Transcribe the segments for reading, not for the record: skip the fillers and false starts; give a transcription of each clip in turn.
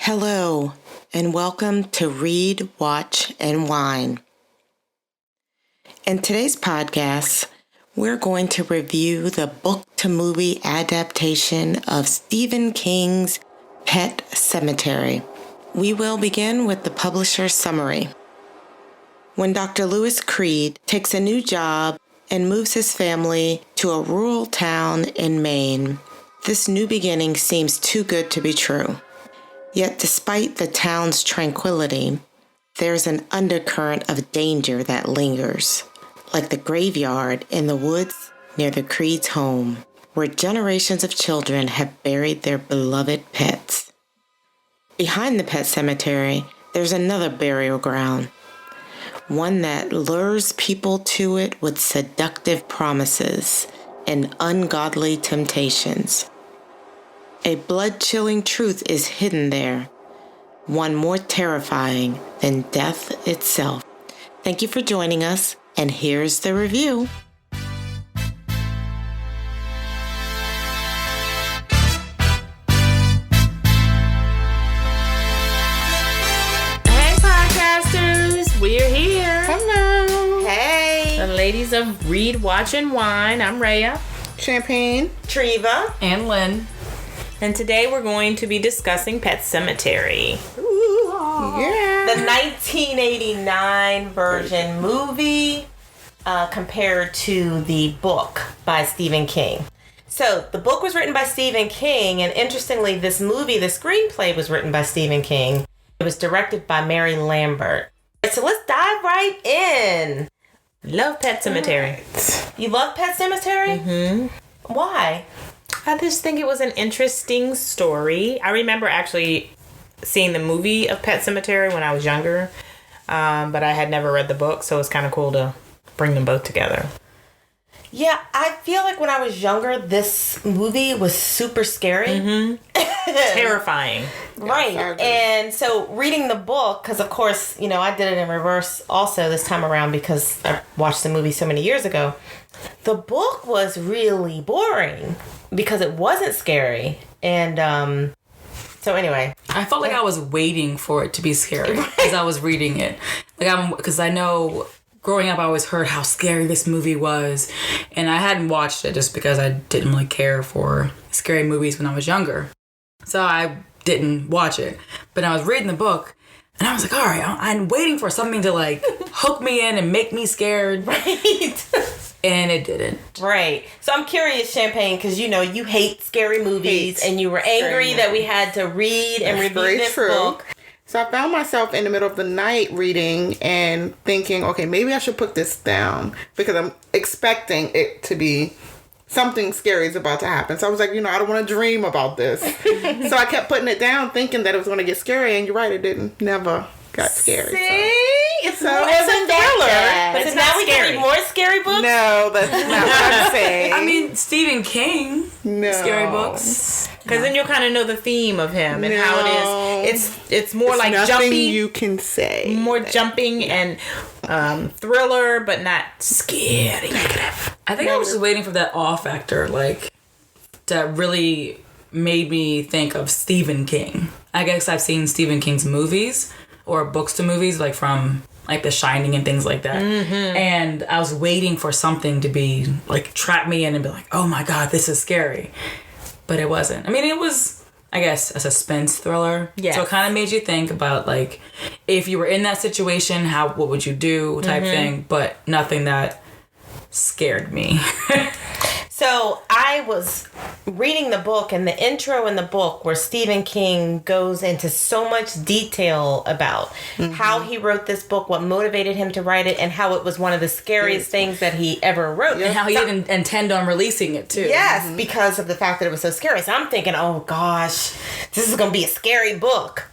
Hello, and welcome to Read, Watch, and Wine. In today's podcast, we're going to review the book-to-movie adaptation of Stephen King's Pet Sematary. We will begin with the publisher's summary. When Dr. Lewis Creed takes a new job and moves his family to a rural town in Maine, this new beginning seems too good to be true. Yet despite the town's tranquility, there's an undercurrent of danger that lingers, like the graveyard in the woods near the Creed's home, where generations of children have buried their beloved pets. Behind the pet cemetery, there's another burial ground, one that lures people to it with seductive promises and ungodly temptations. A blood-chilling truth is hidden there, one more terrifying than death itself. Thank you for joining us, and here's the review. Hey, podcasters, we're here. Hello. Hey. The ladies of Read, Watch, and Wine. I'm Rhea. Champagne. Treva. And Lynn. And today we're going to be discussing Pet Sematary. Yeah. The 1989 version movie compared to the book by Stephen King. So the book was written by Stephen King, and interestingly, this movie, the screenplay was written by Stephen King. It was directed by Mary Lambert. So let's dive right in. Love Pet Sematary. You love Pet Sematary? Mm-hmm. Why? I just think it was an interesting story. I remember actually seeing the movie of Pet Sematary when I was younger, but I had never read the book, so it's kind of cool to bring them both together. Yeah, I feel like when I was younger, this movie was super scary. Mm-hmm. Terrifying. Right. And so reading the book, because of course, I did it in reverse also this time around because I watched the movie so many years ago. The book was really boring because it wasn't scary. And so anyway. I felt like I was waiting for it to be scary as I was reading it. Because I know growing up I always heard how scary this movie was. And I hadn't watched it just because I didn't really care for scary movies when I was younger. So I didn't watch it. But I was reading the book and I was like, all right, I'm waiting for something to hook me in and make me scared. Right. And it didn't. Right. So I'm curious, Champagne, because you hate scary movies and you were angry that we had to read and review this book. So I found myself in the middle of the night reading and thinking, okay, maybe I should put this down because I'm expecting it to be something scary is about to happen. So I was like, I don't want to dream about this. So I kept putting it down thinking that it was going to get scary, and you're right, it didn't. Never got scary. See? So it was a thriller. But it's now not we scary. can read more scary books? No, that's not what I'm saying. I mean, Stephen King. No. Scary books. Because then you'll kind of know the theme of him and how it is. It's more like nothing jumpy. You can say. More jumping and thriller, but not scary. I think I was just waiting for that awe factor, that really made me think of Stephen King. I guess I've seen Stephen King's movies or books to movies, from The Shining and things like that. Mm-hmm. And I was waiting for something to be trap me in and be like, oh my God, this is scary. But it wasn't. I mean, it was, I guess, a suspense thriller. Yeah. So it kind of made you think about if you were in that situation, what would you do type thing, but nothing that scared me. So I was reading the book, and the intro in the book where Stephen King goes into so much detail about how he wrote this book, what motivated him to write it, and how it was one of the scariest things that he ever wrote. And how he didn't intend on releasing it, too. Yes, because of the fact that it was so scary. So I'm thinking, oh gosh, this is going to be a scary book.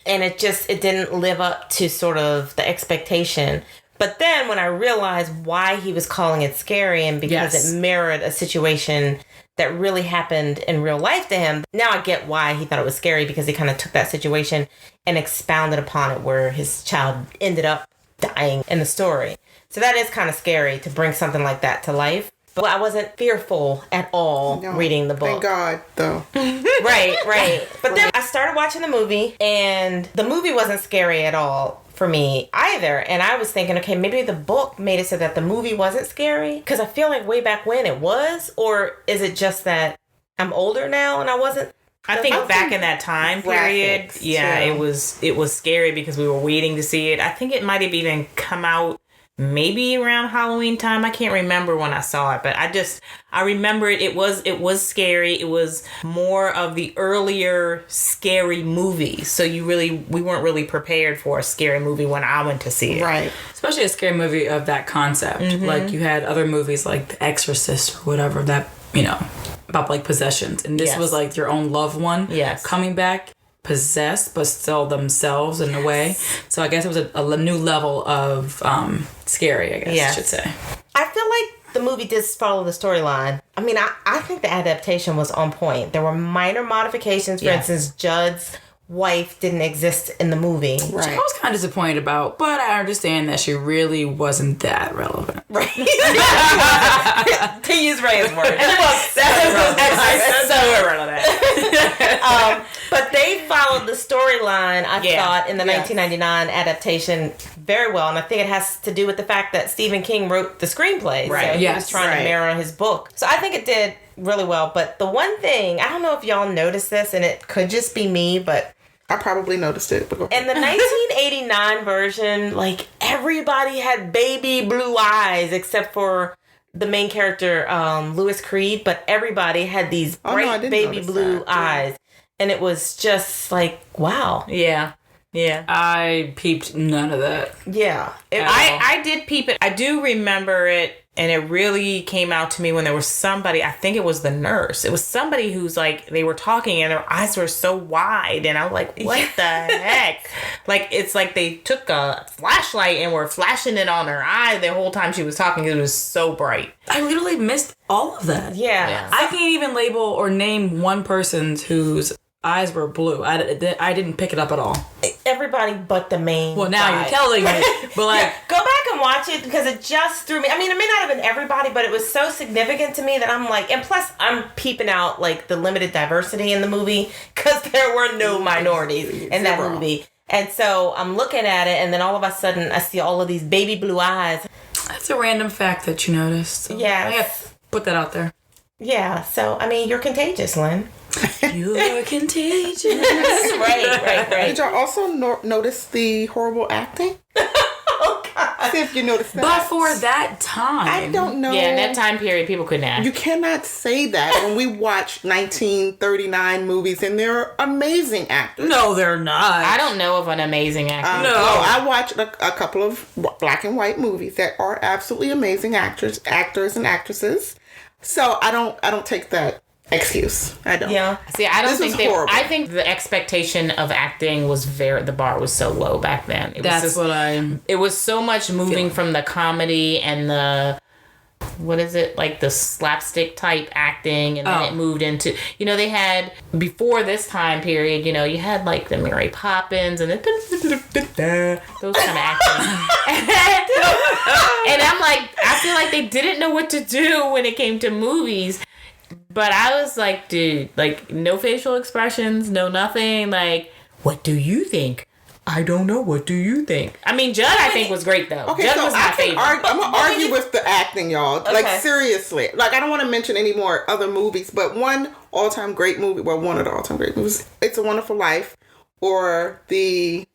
And it didn't live up to sort of the expectation. But then when I realized why he was calling it scary, and because it mirrored a situation that really happened in real life to him, now I get why he thought it was scary, because he kind of took that situation and expounded upon it, where his child ended up dying in the story. So that is kind of scary to bring something like that to life. but I wasn't fearful at all reading the book. Thank God, though. Right. But then I started watching the movie, and the movie wasn't scary at all for me either. And I was thinking, okay, maybe the book made it so that the movie wasn't scary, because I feel like way back when it was. Or is it just that I'm older now and I wasn't? I think back in that time period, it was scary because we were waiting to see it. I think it might have even come out maybe around Halloween time. I can't remember when I saw it, but I remember it was scary. It was more of the earlier scary movies. So we weren't really prepared for a scary movie when I went to see it. Right. Especially a scary movie of that concept. Like you had other movies like The Exorcist or whatever that, about like possessions. And this was like your own loved one coming back possessed but still themselves in a way. So I guess it was a new level of scary, I guess I should say. I feel like the movie did follow the storyline. I mean, I think the adaptation was on point. There were minor modifications. For instance, Judd's wife didn't exist in the movie. Which I was kind of disappointed about, but I understand that she really wasn't that relevant. Right. To use Ray's word. So irrelevant. But they followed the storyline, I thought, in the 1999 adaptation very well. And I think it has to do with the fact that Stephen King wrote the screenplay. Right. So he was trying to mirror his book. So I think it did really well. But the one thing, I don't know if y'all noticed this, and it could just be me, but I probably noticed it. But in the 1989 version, like, everybody had baby blue eyes except for the main character, Louis Creed, but everybody had these bright baby blue eyes. And it was just like, wow. Yeah. I peeped none of that. Yeah. I did peep it. I do remember it, and it really came out to me when there was somebody, I think it was the nurse. It was somebody who's like, they were talking and their eyes were so wide. And I was like, what the heck? Like, it's like they took a flashlight and were flashing it on her eye the whole time she was talking. It was so bright. I literally missed all of that. Yeah. I can't even label or name one person whose eyes were blue. I didn't pick it up at all. Everybody but the main Well, now guy. you're telling me. But like, go back and watch it because it just threw me. I mean, it may not have been everybody, but it was so significant to me that I'm like, and plus I'm peeping out like the limited diversity in the movie because there were no minorities in that movie. And so I'm looking at it, and then all of a sudden I see all of these baby blue eyes. that's a random fact that you noticed. So Yeah. I got to put that out there. Yeah. So, I mean, you're contagious, Lynn. You're contagious. Right. Did y'all also notice the horrible acting? Oh, God. See if you noticed that. But for that time. I don't know. Yeah, in that time period, people couldn't act. You cannot say that when we watch 1939 movies and they're amazing actors. No, they're not. I don't know of an amazing actor. No. I watched a couple of black and white movies that are absolutely amazing actors and actresses. So I don't take that excuse. I don't. Yeah. See, I don't This think is they. horrible. I think the expectation of acting was the bar was so low back then. It was so much moving from the comedy and the, what is it, like the slapstick type acting, and then it moved into, they had, before this time period, you had like the Mary Poppins and those kind of acting. And I'm like, I feel like they didn't know what to do when it came to movies. But I was like, dude, like, no facial expressions, no nothing. Like, what do you think? I don't know. What do you think? I mean, Judd, I think, was great, though. Okay, Judd so was my favorite. I'm going to argue with the acting, y'all. Okay. Like, seriously. Like, I don't want to mention any more other movies, but one all-time great movie, well, one of the all-time great movies, It's a Wonderful Life, or the...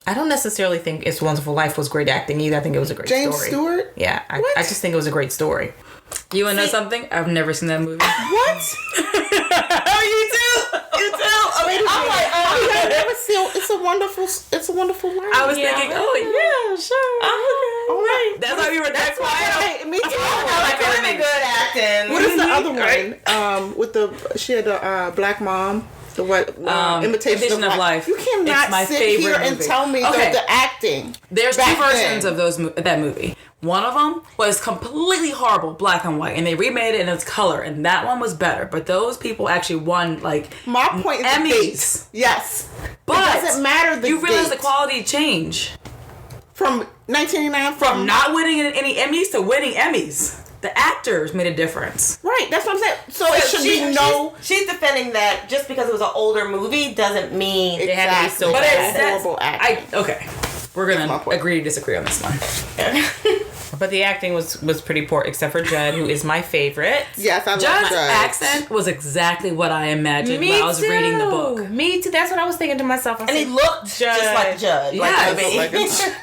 I don't necessarily think It's a Wonderful Life was great acting either. I think it was a great James story. Stewart? Yeah, I just think it was a great story. You want to know something? I've never seen that movie. What? Oh, you too? I mean, I'm like, I've never seen It's a Wonderful Life. I was thinking, yeah, sure. Oh, right. That's why you were. That's why. Hey, me too. Really good acting. What is the other one? With she had a black mom. The what? Imitation of Life. You It's cannot my sit favorite here and movie. tell me Okay. the acting. There's two back versions then. of that movie. One of them was completely horrible, black and white, and they remade it in its color, and that one was better. But those people actually won My point is the Emmys. dates. Yes, But it doesn't matter. you realize date. the quality change from 1989 from not winning any Emmys to winning Emmys. The actors made a difference. Right, that's what I'm saying. So it should be no... She's defending that just because it was an older movie doesn't mean Exactly. it had to be so But bad. it's horrible acting. Okay. We're That's my gonna point. agree to disagree on this one. But the acting was pretty poor, except for Judd, who is my favorite. Yes, I love Judd's Judd. accent was exactly what I imagined when I was reading the book. Me too. That's what I was thinking to myself. And he looked just like Judd. Yeah, Like,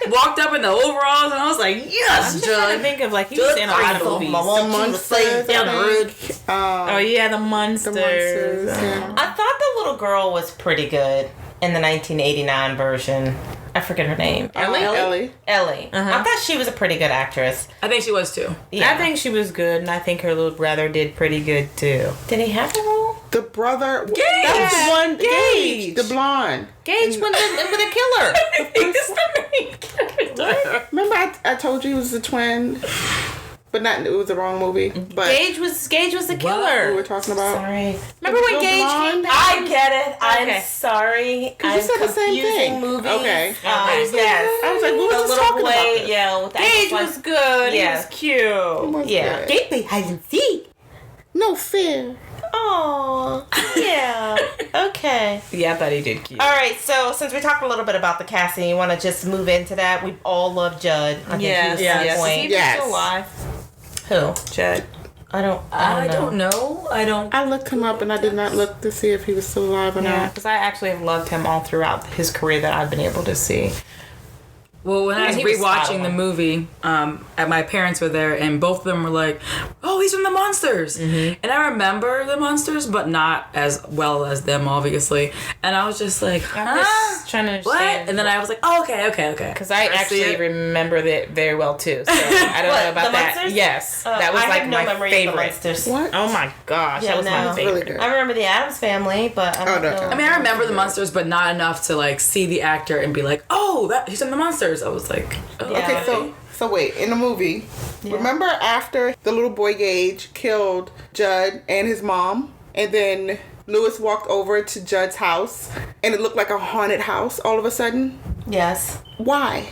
walked up in the overalls, and I was like, "Yes, I'm just trying to Judd." think of like he was in a lot of movies. The Monsters. down the road. Oh yeah, the Monsters. The Monsters, yeah. I thought the little girl was pretty good in the 1989 version. I forget her name. Ellie. Ellie. I thought she was a pretty good actress. I think she was too. Yeah. I think she was good, and I think her little brother did pretty good too. Did he have a role? The brother. Gage. That was the one. Gage. The blonde. Gage with the killer. He's the main character. Remember I told you he was the twin? But not, it was the wrong movie. But Gage was the we killer. were talking about. Sorry. Remember when The Gage blonde? came back? I get it. Okay. I'm sorry. Because you said the same confusing thing. movies. Okay. Yes. I was like, what The was this little talking boy, about? yeah. With the Gage like, was good. Yeah. He was cute. yeah. good. Gage played hide and seek. No fear. Oh, yeah. Okay. Yeah, I thought he did cute. All right. So since we talked a little bit about the casting, you want to just move into that? We all love Judd. I think he was yes. on point. He's Yes. still alive. Who? Judd. I don't know. I don't. I looked him up and I did not look to see if he was still alive or Yeah, not. because I actually have loved him all throughout his career that I've been able to see. Well, when I was he was spot rewatching the on. movie, my parents were there, and both of them were like, "Oh, he's from the Monsters," and I remember the Monsters, but not as well as them, obviously. And I was just like, I'm "Huh? just trying to What?" understand. And then I was like, "Oh, okay." Because I actually it. remember that very well too. So I don't What, know about the that. Monsters? Yes, that was I like have no my memory favorite. of the Monsters. What? Oh my gosh, Yeah, that was no. my It's favorite. really good. I remember the Addams Family, but I don't no. know. I mean, I remember the Monsters, but not enough to like see the actor and be like, "Oh, he's in the Monsters." I was like, oh, Yeah. Okay, so wait, in the movie, remember after the little boy Gage killed Judd and his mom, and then Lewis walked over to Judd's house, and it looked like a haunted house all of a sudden? Yes. Why?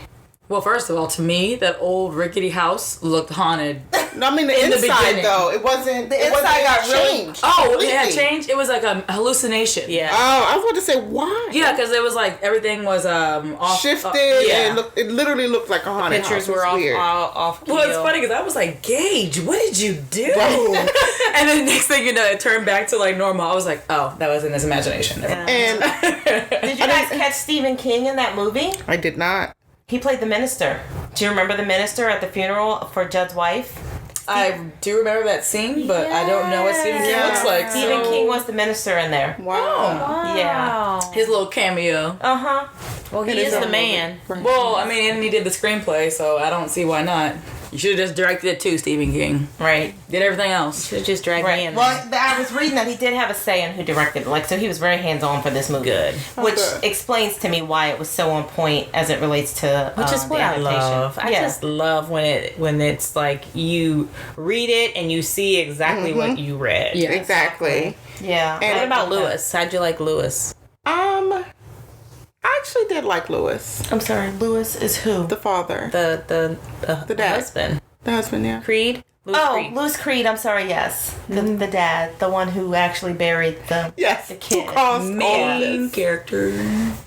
Well, first of all, to me, that old rickety house looked haunted. No, I mean the In the inside beginning. though. It wasn't. The it wasn't inside got really- changed. Oh, it had completely. changed. It was like a hallucination. Yeah. Oh, I was about to say why. Yeah, because it was like everything was off. Shifted. Yeah. And it literally looked like a haunted Pictures house. It was were off. weird. Off. Well, it's keel. funny because I was like, Gage, what did you do? Bro. And then the next thing you know, it turned back to like normal. I was like, oh, that was in his imagination. Never mind. And Did you guys catch Stephen King in that movie? I did not. He played the minister. Do you remember the minister at the funeral for Judd's wife? I do remember that scene, but I don't know what Stephen King Yeah. looks like. Stephen so- King was the minister in there. Wow. Yeah. His little cameo. Uh-huh. Well, he It is is the a man. movie. Well, I mean, and he did the screenplay, so I don't see why not. You should have just directed it too, Stephen King. Right. Did everything else. Should just drag me Right. in. Well, I was reading that he did have a say in who directed it. Like, so he was very hands-on for this movie. Good. Which Okay. explains to me why it was so on point as it relates to Which is the what I adaptation. love. I Yeah. just love when it's like you read it and you see exactly what you read. Yeah. Exactly. Yeah. And- What about Lewis? How'd you like Lewis? I actually did like Lewis, I'm sorry, Lewis is who? the father, The dad. husband. the husband. Yeah. Creed? Lewis Creed. Lewis Creed. I'm sorry. Yes, the dad, the one who actually buried the Yes. the kid. Who caused all Main this. character.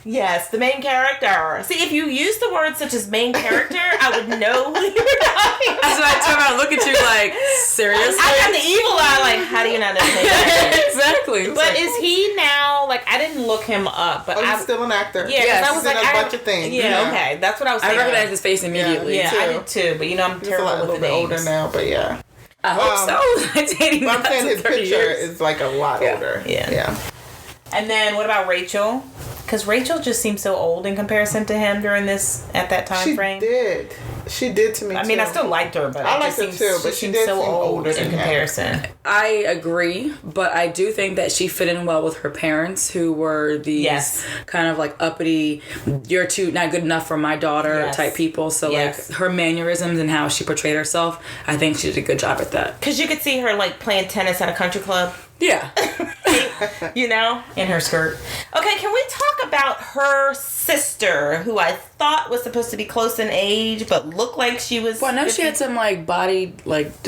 Yes, the main character. See, if you use the word such as main character, I would know who you were talking about. So I turn around and look at you like, seriously? I got the evil eye. Like, how do you not know the main character? Exactly. It was But like, is he now, like, I didn't look him up, but Oh, I he's still an actor. Yeah, 'cause Yes. I was He's like, in a I- bunch of things. Yeah, okay. That's what I was I thinking. recognized his face immediately. Yeah, I too. did too, but you know, I'm He's a terrible little with the bit older names. now, but yeah. I hope so. Dating But I'm saying his 30 picture years. is like a lot older. Yeah. Yeah. And then what about Rachel? Because Rachel just seems so old in comparison to him at that time She frame. did. She did to me. I mean, too. I still liked her, but I it liked just her seems, too, but she she seems did so seem old older in than him. comparison. I agree, but I do think that she fit in well with her parents, who were these Yes. kind of like uppity, you're too not good enough for my daughter Yes. type people. So Yes. like her mannerisms and how she portrayed herself, I think she did a good job at that. Because you could see her like playing tennis at a country club. Yeah. You know, In her skirt. Okay, can we talk about her sister, who I thought was supposed to be close in age, but looked like she was? Well, I know she had some like body like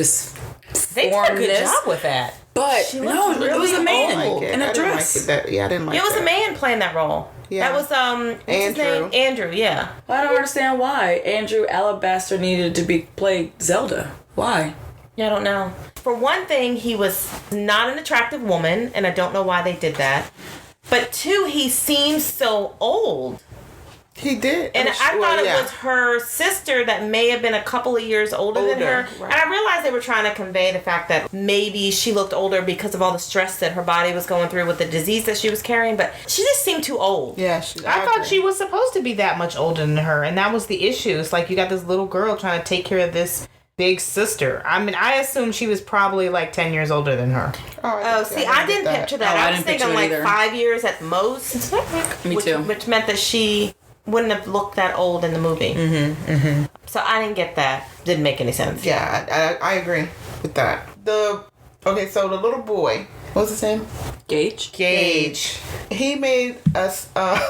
They did a good job with that. But no, it was a man in a dress. I didn't like It was that. a man playing that role. Yeah. That was what's his name? Andrew. Yeah. I don't understand why Andrew Alabaster needed to play Zelda. Why? I don't know. For one thing, he was not an attractive woman, and I don't know why they did that. But two, he seems so old. He did. And I thought it was her sister that may have been a couple of years older than her. Right. And I realized they were trying to convey the fact that maybe she looked older because of all the stress that her body was going through with the disease that she was carrying. But she just seemed too old. Yeah, I thought she was supposed to be that much older than her. And that was the issue. It's like you got this little girl trying to take care of this big sister. I mean, I assume she was probably like 10 years older than her. Oh, see, I didn't picture that. I was thinking like 5 years at most. Me too. Which meant that she wouldn't have looked that old in the movie. So I didn't get that. Didn't make any sense. Yeah, I agree with that. So the little boy, what was his name? Gage. He made a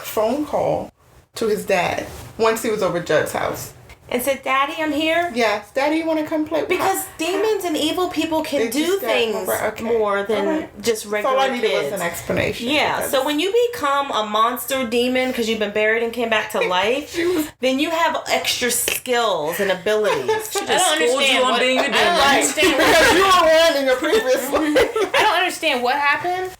phone call to his dad once he was over Judd's house. And said, Daddy, I'm here. Yes, Daddy, you want to come play? Because demons and evil people can do things more than just regular all I needed kids. was an explanation. Yeah, so when you become a monster demon because you've been buried and came back to life, then you have extra skills and abilities. I don't understand on being a demon. I don't understand. Because you were one in your previous life. I don't understand what happened.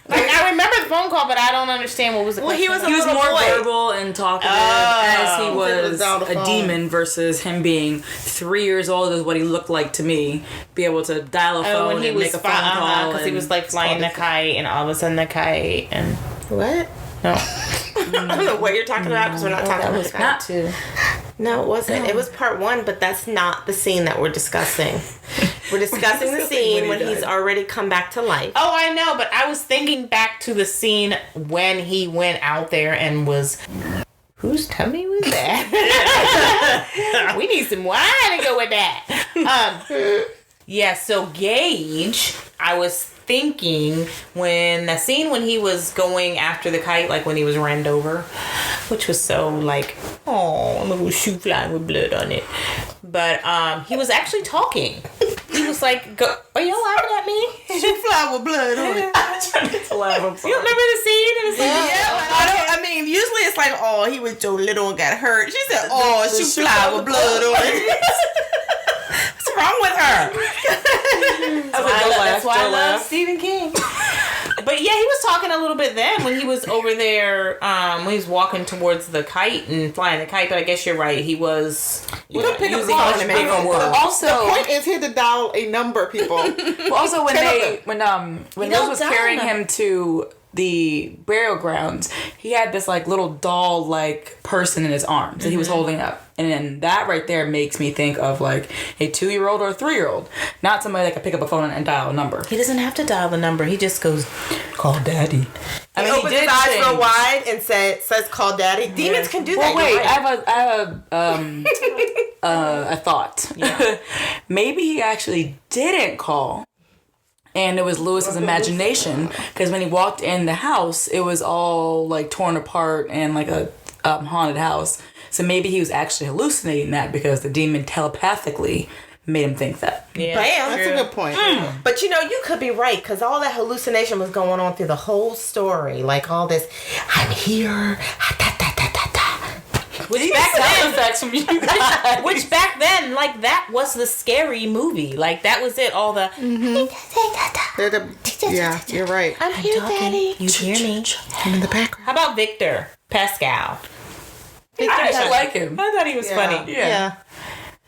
Like, I remember the phone call, but I don't understand what was the question. he was a He was little more boy. verbal and talkative as he was down the a phone. demon versus him being 3 years old is what he looked like to me. Be able to dial a phone when he and was make a phone call. because he was like flying the kite, and all of a sudden the kite and What? no, I don't know what you're talking about because we're not talking about that. not too. No, it wasn't. It was part one, but that's not the scene that we're discussing. We're discussing the scene when he's already come back to life. Oh, I know, but I was thinking back to the scene when he went out there and was. Whose tummy was that? We need some wine to go with that. Yeah, so Gage, I was thinking when the scene when he was going after the kite, like when he was ran over, which was so like, oh, a little shoe flying with blood on it. But he was actually talking. He was like, are y'all laughing at me? Shoe fly with blood on it. You remember the scene? I mean, usually it's like, oh, he was so little and got hurt. She said, oh, she fly with blood on it. What's wrong with her? That's why I love Stephen King. But yeah, he was talking a little bit then when he was over there, when he was walking towards the kite and flying the kite. But I guess you're right. He was Pick up using the phone much and bigger make words. Also, The point is, he had to dial a number, people. also when Rose was don't carrying die. him to the burial grounds, he had this like little doll like person in his arms that he was holding up, and then that right there makes me think of like a 2-year-old or a 3-year-old, not somebody that can pick up a phone and dial a number. He doesn't have to dial the number. He just goes, call daddy. I mean, He opens his eyes real wide and says, call daddy. Demons can do that. Well, wait, You're right. I have a thought. Yeah. Maybe he actually didn't call. And it was Lewis's imagination, because when he walked in the house, it was all like torn apart and like a haunted house. So maybe he was actually hallucinating that because the demon telepathically made him think that. Yeah. Bam. That's a good point. But you could be right, because all that hallucination was going on through the whole story. Like all this, I'm here. Which back then, effects from you guys. which back then, like that was the scary movie. Like that was it. All the Yeah, you're right. I'm here, daddy. You hear me? I'm in the background. How about Victor Pascal? I actually like him. I thought he was funny. Yeah.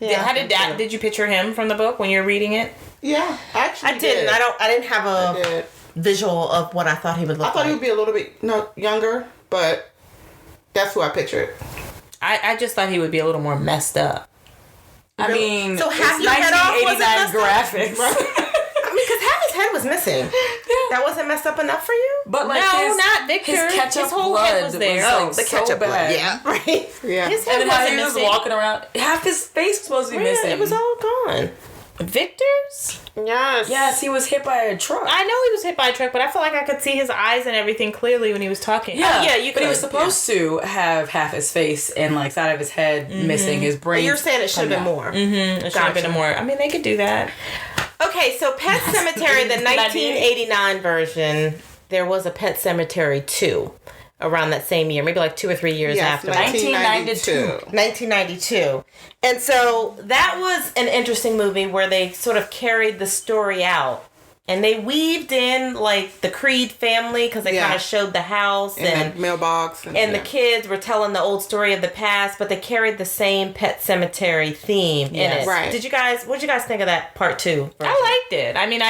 How did you picture him from the book when you were reading it? Yeah, actually, I didn't. I didn't have I a did. visual of what I thought he would look I thought like. he would be a little bit younger, but that's who I pictured. I just thought he would be a little more messed up. I mean, So half it's your head off wasn't 1989 messed up? graphics. I mean, because half his head was missing. That wasn't messed up enough for you? But like No, not Victor. His ketchup His whole blood head was there. like, Oh, The so ketchup blood. bad. Yeah, right. Yeah. His And head then how wasn't he was missing. walking around, half his face was supposed to be missing. It was all gone. Victor's? Yes. Yes, he was hit by a truck. I know he was hit by a truck, but I feel like I could see his eyes and everything clearly when he was talking. Yeah, Oh, yeah, you but he was could. supposed to have half his face and like side of his head missing, his brain. You're saying it should have been more. It should have been more. I mean, they could do that. Okay, so Pet Sematary, the 1989 version, there was a Pet Sematary 2 around that same year, maybe like 2 or 3 years after. 1992. 1992. And so that was an interesting movie where they sort of carried the story out. And they weaved in, like, the Creed family, because they kind of showed the house. And the mailbox. And the kids were telling the old story of the past, but they carried the same Pet Sematary theme in it. Right. What did you guys think of that part 2 version? I liked it. I mean,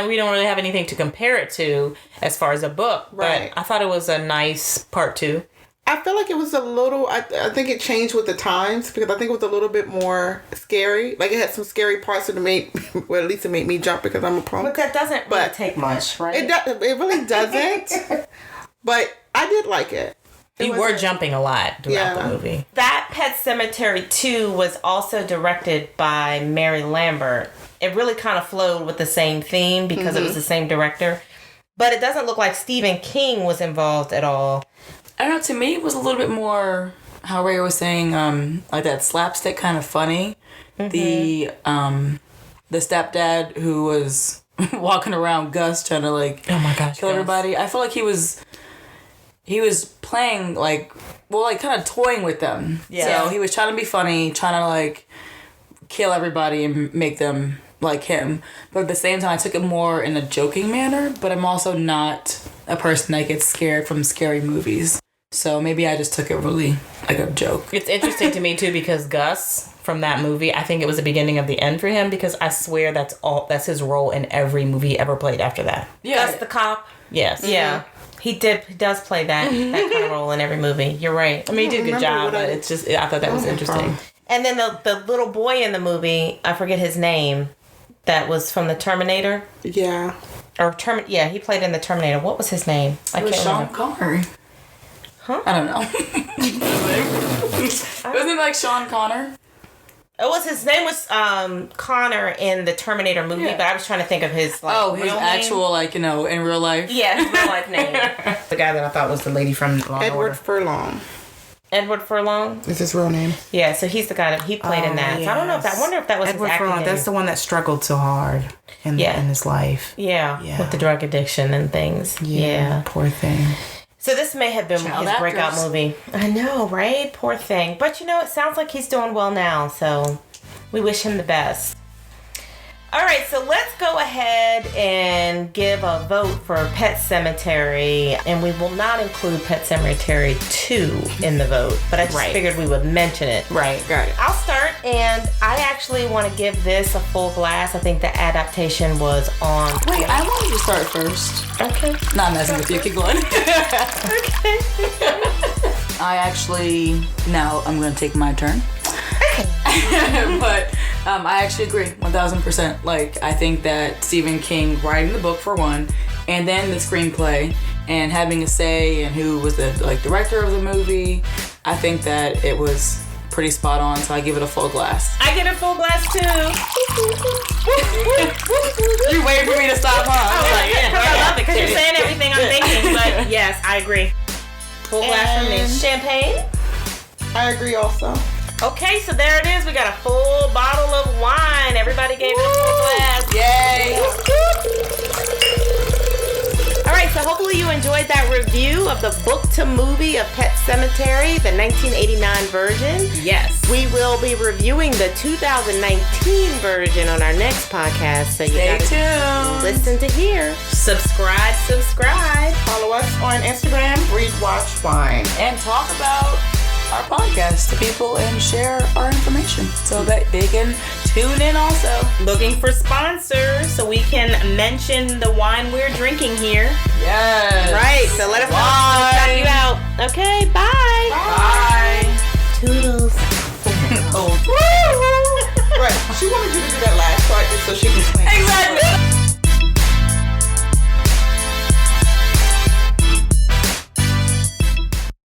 we don't really have anything to compare it to as far as a book. Right. But I thought it was a nice part 2. I feel like it was a little, I think it changed with the times because I think it was a little bit more scary. Like it had some scary parts that made, well, at least it made me jump because I'm a punk. But that doesn't really take much, right? It really doesn't. But I did like it. You were jumping a lot throughout the movie. That Pet Sematary 2 was also directed by Mary Lambert. It really kind of flowed with the same theme because it was the same director. But it doesn't look like Stephen King was involved at all. I don't know, to me it was a little bit more, how Ray was saying, like that slapstick kind of funny. The stepdad who was walking around Gus trying to like kill everybody. I feel like he was playing like kind of toying with them. Yeah. So he was trying to be funny, trying to like kill everybody and make them like him. But at the same time I took it more in a joking manner, but I'm also not a person that gets scared from scary movies. So maybe I just took it really like a joke. It's interesting to me too because Gus from that movie, I think it was the beginning of the end for him because I swear that's his role in every movie he ever played after that. Yeah. Gus the cop? Yes. Yeah. He does play that kind of role in every movie. You're right. I mean, he did a good job, but it's just, I thought that was interesting. And then the little boy in the movie, I forget his name, that was from the Terminator. Yeah. He played in the Terminator. What was his name? It was Sean Connery. Huh? I don't know. Wasn't it like Sean Connor? His name was Connor in the Terminator movie, but I was trying to think of his his actual name. In real life. Yeah, his real life name. The guy that I thought was the lady from Law and Order. Edward Furlong is his real name. Yeah, so he's the guy that he played in that. Yes. So I don't know I wonder if that was Edward his acting Furlong. name. That's the one that struggled so hard in his life. Yeah, with the drug addiction and things. Yeah. Poor thing. So this may have been his breakout movie. I know, right? Poor thing. But it sounds like he's doing well now, so we wish him the best. All right, so let's go ahead and give a vote for Pet Sematary, and we will not include Pet Sematary 2 in the vote, but I just figured we would mention it. Right, got it. I'll start, and I actually want to give this a full glass. I think the adaptation was on. Wait, I wanted to start first. Okay. Not messing with you. Keep going. Okay. I actually, now I'm going to take my turn. But I actually agree 1000%. Like, I think that Stephen King writing the book for one, and then the screenplay, and having a say in who was the director of the movie, I think that it was pretty spot on. So I give it a full glass. I get a full glass too. You waiting for me to stop, huh? I love it because you're saying everything I'm thinking. But yes, I agree. Full glass for me. Champagne. I agree also. Okay, so there it is. We got a full bottle of wine. Everybody gave it a full glass. Yay! All right, so hopefully you enjoyed that review of the book to movie of Pet Sematary, the 1989 version. Yes. We will be reviewing the 2019 version on our next podcast. So you Stay gotta tuned. listen to hear. Subscribe. Follow us on Instagram, Read, Watch, Wine. And talk about our podcast to people and share our information so that they can tune in also. Looking for sponsors so we can mention the wine we're drinking here. Yes. Right, so let us know. We'll shout you out. Okay,